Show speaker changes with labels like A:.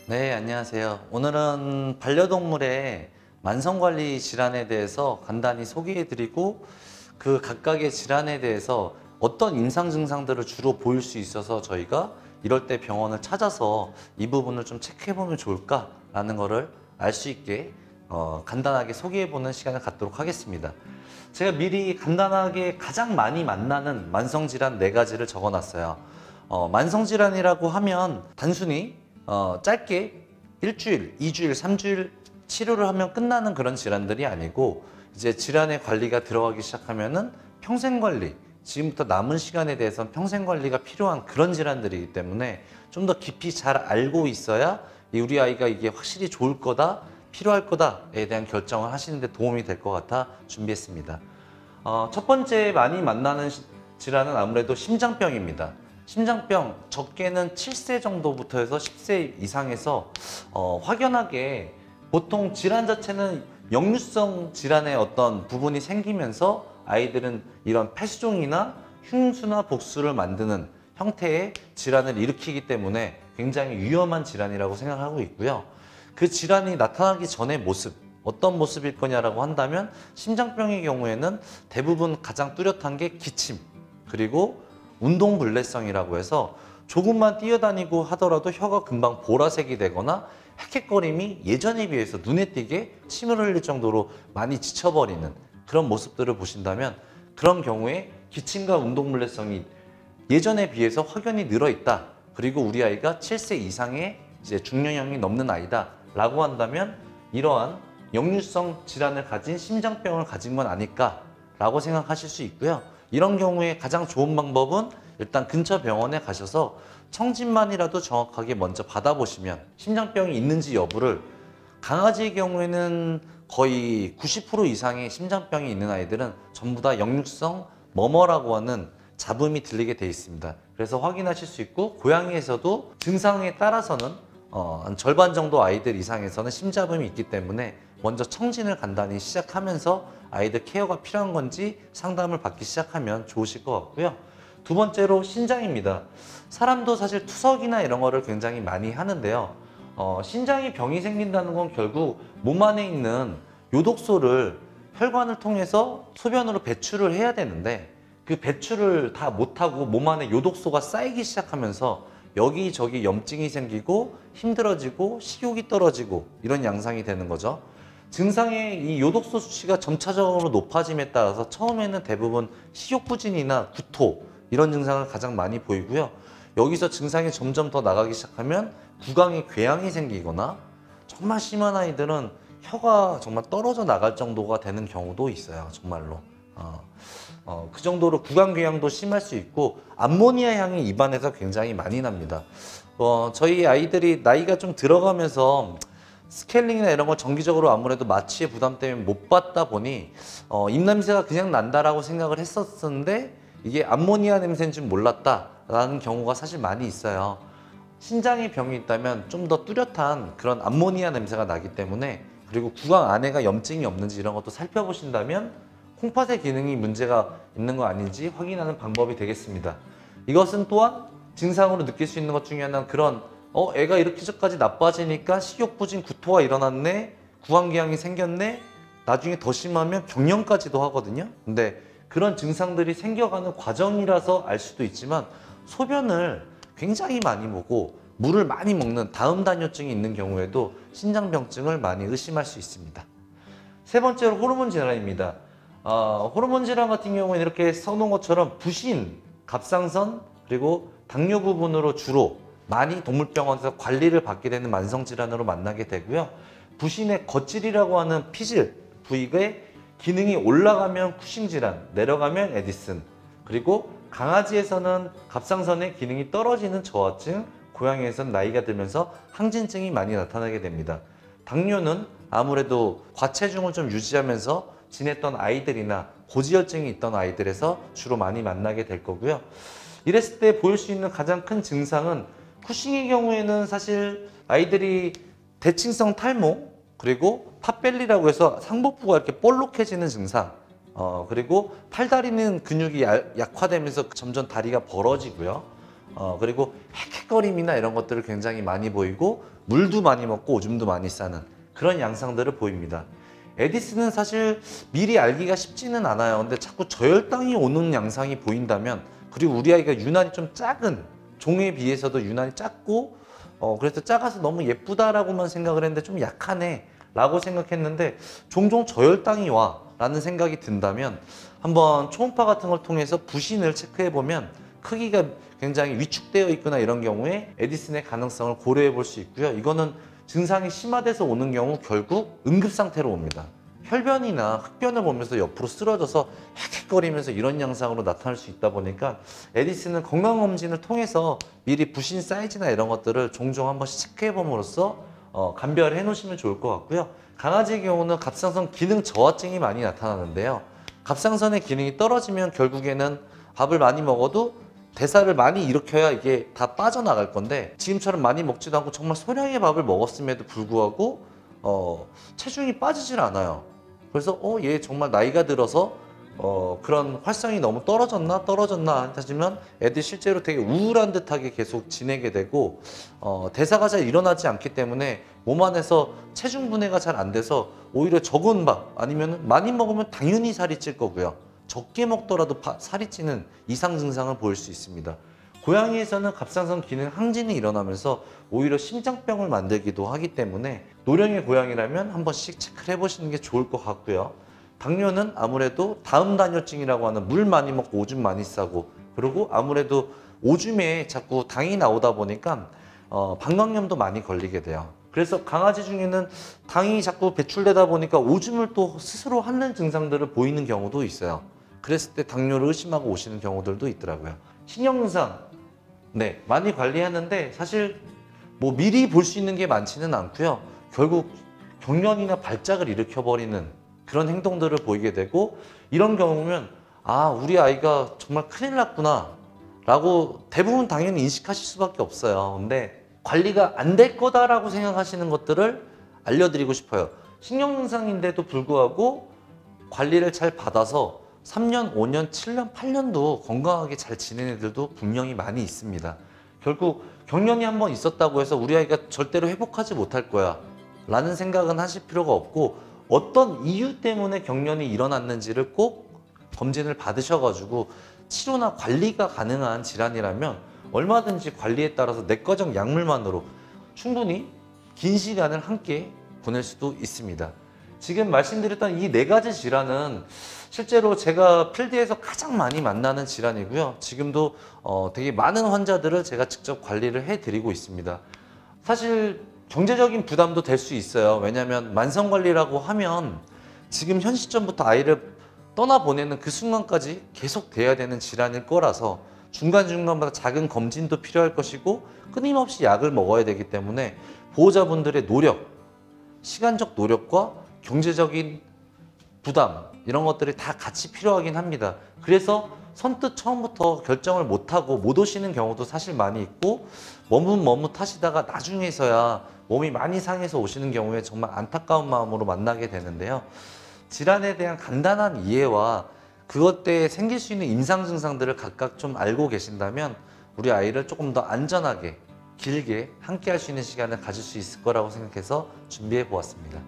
A: 네, 안녕하세요. 오늘은 반려동물의 만성관리 질환에 대해서 간단히 소개해드리고 그 각각의 질환에 대해서 어떤 임상 증상들을 주로 보일 수 있어서 저희가 이럴 때 병원을 찾아서 이 부분을 좀 체크해보면 좋을까라는 거를 알 수 있게 간단하게 소개해보는 시간을 갖도록 하겠습니다. 제가 미리 간단하게 가장 많이 만나는 만성질환 4가지를 적어놨어요. 만성질환이라고 하면 단순히 짧게 일주일, 2주일, 3주일 치료를 하면 끝나는 그런 질환들이 아니고 이제 질환의 관리가 들어가기 시작하면은 평생 관리, 지금부터 남은 시간에 대해서는 평생 관리가 필요한 그런 질환들이기 때문에 좀 더 깊이 잘 알고 있어야 우리 아이가 이게 확실히 좋을 거다, 필요할 거다에 대한 결정을 하시는 데 도움이 될 것 같아 준비했습니다. 첫 번째 많이 만나는 질환은 아무래도 심장병입니다. 심장병 적게는 7세 정도부터 해서 10세 이상에서 확연하게 보통 질환 자체는 역류성 질환의 어떤 부분이 생기면서 아이들은 이런 폐수종이나 흉수나 복수를 만드는 형태의 질환을 일으키기 때문에 굉장히 위험한 질환이라고 생각하고 있고요. 그 질환이 나타나기 전의 모습, 어떤 모습일 거냐라고 한다면 심장병의 경우에는 대부분 가장 뚜렷한 게 기침, 그리고 운동불내성이라고 해서 조금만 뛰어다니고 하더라도 혀가 금방 보라색이 되거나 헥헥거림이 예전에 비해서 눈에 띄게 침을 흘릴 정도로 많이 지쳐버리는 그런 모습들을 보신다면 그런 경우에 기침과 운동불내성이 예전에 비해서 확연히 늘어있다. 그리고 우리 아이가 7세 이상의 이제 중년형이 넘는 아이다 라고 한다면 이러한 역류성 질환을 가진 심장병을 가진 건 아닐까 라고 생각하실 수 있고요. 이런 경우에 가장 좋은 방법은 일단 근처 병원에 가셔서 청진만이라도 정확하게 먼저 받아보시면 심장병이 있는지 여부를, 강아지의 경우에는 거의 90% 이상의 심장병이 있는 아이들은 전부 다 역류성 머머라고 하는 잡음이 들리게 돼 있습니다. 그래서 확인하실 수 있고, 고양이에서도 증상에 따라서는 한 절반 정도 아이들 이상에서는 심잡음이 있기 때문에 먼저 청진을 간단히 시작하면서 아이들 케어가 필요한 건지 상담을 받기 시작하면 좋으실 것 같고요. 두 번째로 신장입니다. 사람도 사실 투석이나 이런 거를 굉장히 많이 하는데요. 신장에 병이 생긴다는 건 결국 몸 안에 있는 요독소를 혈관을 통해서 소변으로 배출을 해야 되는데 그 배출을 다 못하고 몸 안에 요독소가 쌓이기 시작하면서 여기저기 염증이 생기고 힘들어지고 식욕이 떨어지고 이런 양상이 되는 거죠. 증상의 이 요독소 수치가 점차적으로 높아짐에 따라서 처음에는 대부분 식욕부진이나 구토 이런 증상을 가장 많이 보이고요. 여기서 증상이 점점 더 나가기 시작하면 구강에 궤양이 생기거나 정말 심한 아이들은 혀가 정말 떨어져 나갈 정도가 되는 경우도 있어요. 정말로. 그 정도로 구강궤양도 심할 수 있고 암모니아 향이 입안에서 굉장히 많이 납니다. 저희 아이들이 나이가 좀 들어가면서 스케일링이나 이런 걸 정기적으로 아무래도 마취의 부담 때문에 못 받다 보니 입냄새가 그냥 난다라고 생각을 했었는데 이게 암모니아 냄새인 줄 몰랐다라는 경우가 사실 많이 있어요. 신장에 병이 있다면 좀 더 뚜렷한 그런 암모니아 냄새가 나기 때문에, 그리고 구강 안에가 염증이 없는지 이런 것도 살펴보신다면 콩팥의 기능이 문제가 있는 거 아닌지 확인하는 방법이 되겠습니다. 이것은 또한 증상으로 느낄 수 있는 것 중에 하나는 그런 애가 이렇게 저까지 나빠지니까 식욕부진 구토가 일어났네, 구강궤양이 생겼네, 나중에 더 심하면 경련까지도 하거든요. 근데 그런 증상들이 생겨가는 과정이라서 알 수도 있지만 소변을 굉장히 많이 보고 물을 많이 먹는 다음 단뇨증이 있는 경우에도 신장병증을 많이 의심할 수 있습니다. 세 번째로 호르몬 질환입니다. 호르몬 질환 같은 경우에는 이렇게 써놓은 것처럼 부신, 갑상선, 그리고 당뇨 부분으로 주로 많이 동물병원에서 관리를 받게 되는 만성질환으로 만나게 되고요. 부신의 겉질이라고 하는 피질 부위의 기능이 올라가면 쿠싱 질환, 내려가면 에디슨, 그리고 강아지에서는 갑상선의 기능이 떨어지는 저하증, 고양이에서는 나이가 들면서 항진증이 많이 나타나게 됩니다. 당뇨는 아무래도 과체중을 좀 유지하면서 지냈던 아이들이나 고지혈증이 있던 아이들에서 주로 많이 만나게 될 거고요. 이랬을 때 보일 수 있는 가장 큰 증상은 쿠싱의 경우에는 사실 아이들이 대칭성 탈모, 그리고 팥벨리라고 해서 상복부가 이렇게 볼록해지는 증상, 그리고 팔다리는 근육이 약화되면서 점점 다리가 벌어지고요. 그리고 헥헥거림이나 이런 것들을 굉장히 많이 보이고 물도 많이 먹고 오줌도 많이 싸는 그런 양상들을 보입니다. 에디스는 사실 미리 알기가 쉽지는 않아요. 근데 자꾸 저혈당이 오는 양상이 보인다면, 그리고 우리 아이가 유난히 좀 작은, 종에 비해서도 유난히 작고 그래서 작아서 너무 예쁘다라고만 생각을 했는데 좀 약하네 라고 생각했는데 종종 저혈당이 와 라는 생각이 든다면 한번 초음파 같은 걸 통해서 부신을 체크해 보면 크기가 굉장히 위축되어 있거나 이런 경우에 에디슨의 가능성을 고려해 볼 수 있고요. 이거는 증상이 심화돼서 오는 경우 결국 응급 상태로 옵니다. 혈변이나 흑변을 보면서 옆으로 쓰러져서 헥헥거리면서 이런 양상으로 나타날 수 있다 보니까 에디슨은 건강검진을 통해서 미리 부신 사이즈나 이런 것들을 종종 한 번씩 체크해 봄으로써 감별해 놓으시면 좋을 것 같고요. 강아지의 경우는 갑상선 기능 저하증이 많이 나타나는데요. 갑상선의 기능이 떨어지면 결국에는 밥을 많이 먹어도 대사를 많이 일으켜야 이게 다 빠져나갈 건데, 지금처럼 많이 먹지도 않고 정말 소량의 밥을 먹었음에도 불구하고 체중이 빠지질 않아요. 그래서 얘 정말 나이가 들어서 그런 활성이 너무 떨어졌나 하지만 애들이 실제로 되게 우울한 듯하게 계속 지내게 되고 대사가 잘 일어나지 않기 때문에 몸 안에서 체중 분해가 잘 안 돼서 오히려 적은 밥 아니면 많이 먹으면 당연히 살이 찔 거고요. 적게 먹더라도 살이 찌는 이상 증상을 보일 수 있습니다. 고양이에서는 갑상선 기능 항진이 일어나면서 오히려 심장병을 만들기도 하기 때문에 노령의 고양이라면 한 번씩 체크를 해보시는 게 좋을 것 같고요. 당뇨는 아무래도 다음 단뇨증이라고 하는 물 많이 먹고 오줌 많이 싸고, 그리고 아무래도 오줌에 자꾸 당이 나오다 보니까 방광염도 많이 걸리게 돼요. 그래서 강아지 중에는 당이 자꾸 배출되다 보니까 오줌을 또 스스로 핥는 증상들을 보이는 경우도 있어요. 그랬을 때 당뇨를 의심하고 오시는 경우들도 있더라고요. 신경증상, 네, 많이 관리하는데 사실 뭐 미리 볼 수 있는 게 많지는 않고요. 결국 경련이나 발작을 일으켜버리는 그런 행동들을 보이게 되고, 이런 경우면 우리 아이가 정말 큰일 났구나 라고 대부분 당연히 인식하실 수밖에 없어요. 근데 관리가 안 될 거다라고 생각하시는 것들을 알려드리고 싶어요. 신경증상인데도 불구하고 관리를 잘 받아서 3년, 5년, 7년, 8년도 건강하게 잘 지내는 애들도 분명히 많이 있습니다. 결국 경련이 한번 있었다고 해서 우리 아이가 절대로 회복하지 못할 거야 라는 생각은 하실 필요가 없고, 어떤 이유 때문에 경련이 일어났는지를 꼭 검진을 받으셔가지고 치료나 관리가 가능한 질환이라면 얼마든지 관리에 따라서 내과적 약물만으로 충분히 긴 시간을 함께 보낼 수도 있습니다. 지금 말씀드렸던 이 4가지 질환은 실제로 제가 필드에서 가장 많이 만나는 질환이고요. 지금도 되게 많은 환자들을 제가 직접 관리를 해드리고 있습니다. 사실 경제적인 부담도 될 수 있어요. 왜냐하면 만성관리라고 하면 지금 현 시점부터 아이를 떠나보내는 그 순간까지 계속 돼야 되는 질환일 거라서 중간중간마다 작은 검진도 필요할 것이고 끊임없이 약을 먹어야 되기 때문에 보호자분들의 노력, 시간적 노력과 경제적인 부담, 이런 것들이 다 같이 필요하긴 합니다. 그래서 선뜻 처음부터 결정을 못하고 못 오시는 경우도 사실 많이 있고, 머뭇머뭇하시다가 나중에서야 몸이 많이 상해서 오시는 경우에 정말 안타까운 마음으로 만나게 되는데요. 질환에 대한 간단한 이해와 그것 때에 생길 수 있는 임상 증상들을 각각 좀 알고 계신다면 우리 아이를 조금 더 안전하게 길게 함께 할 수 있는 시간을 가질 수 있을 거라고 생각해서 준비해 보았습니다.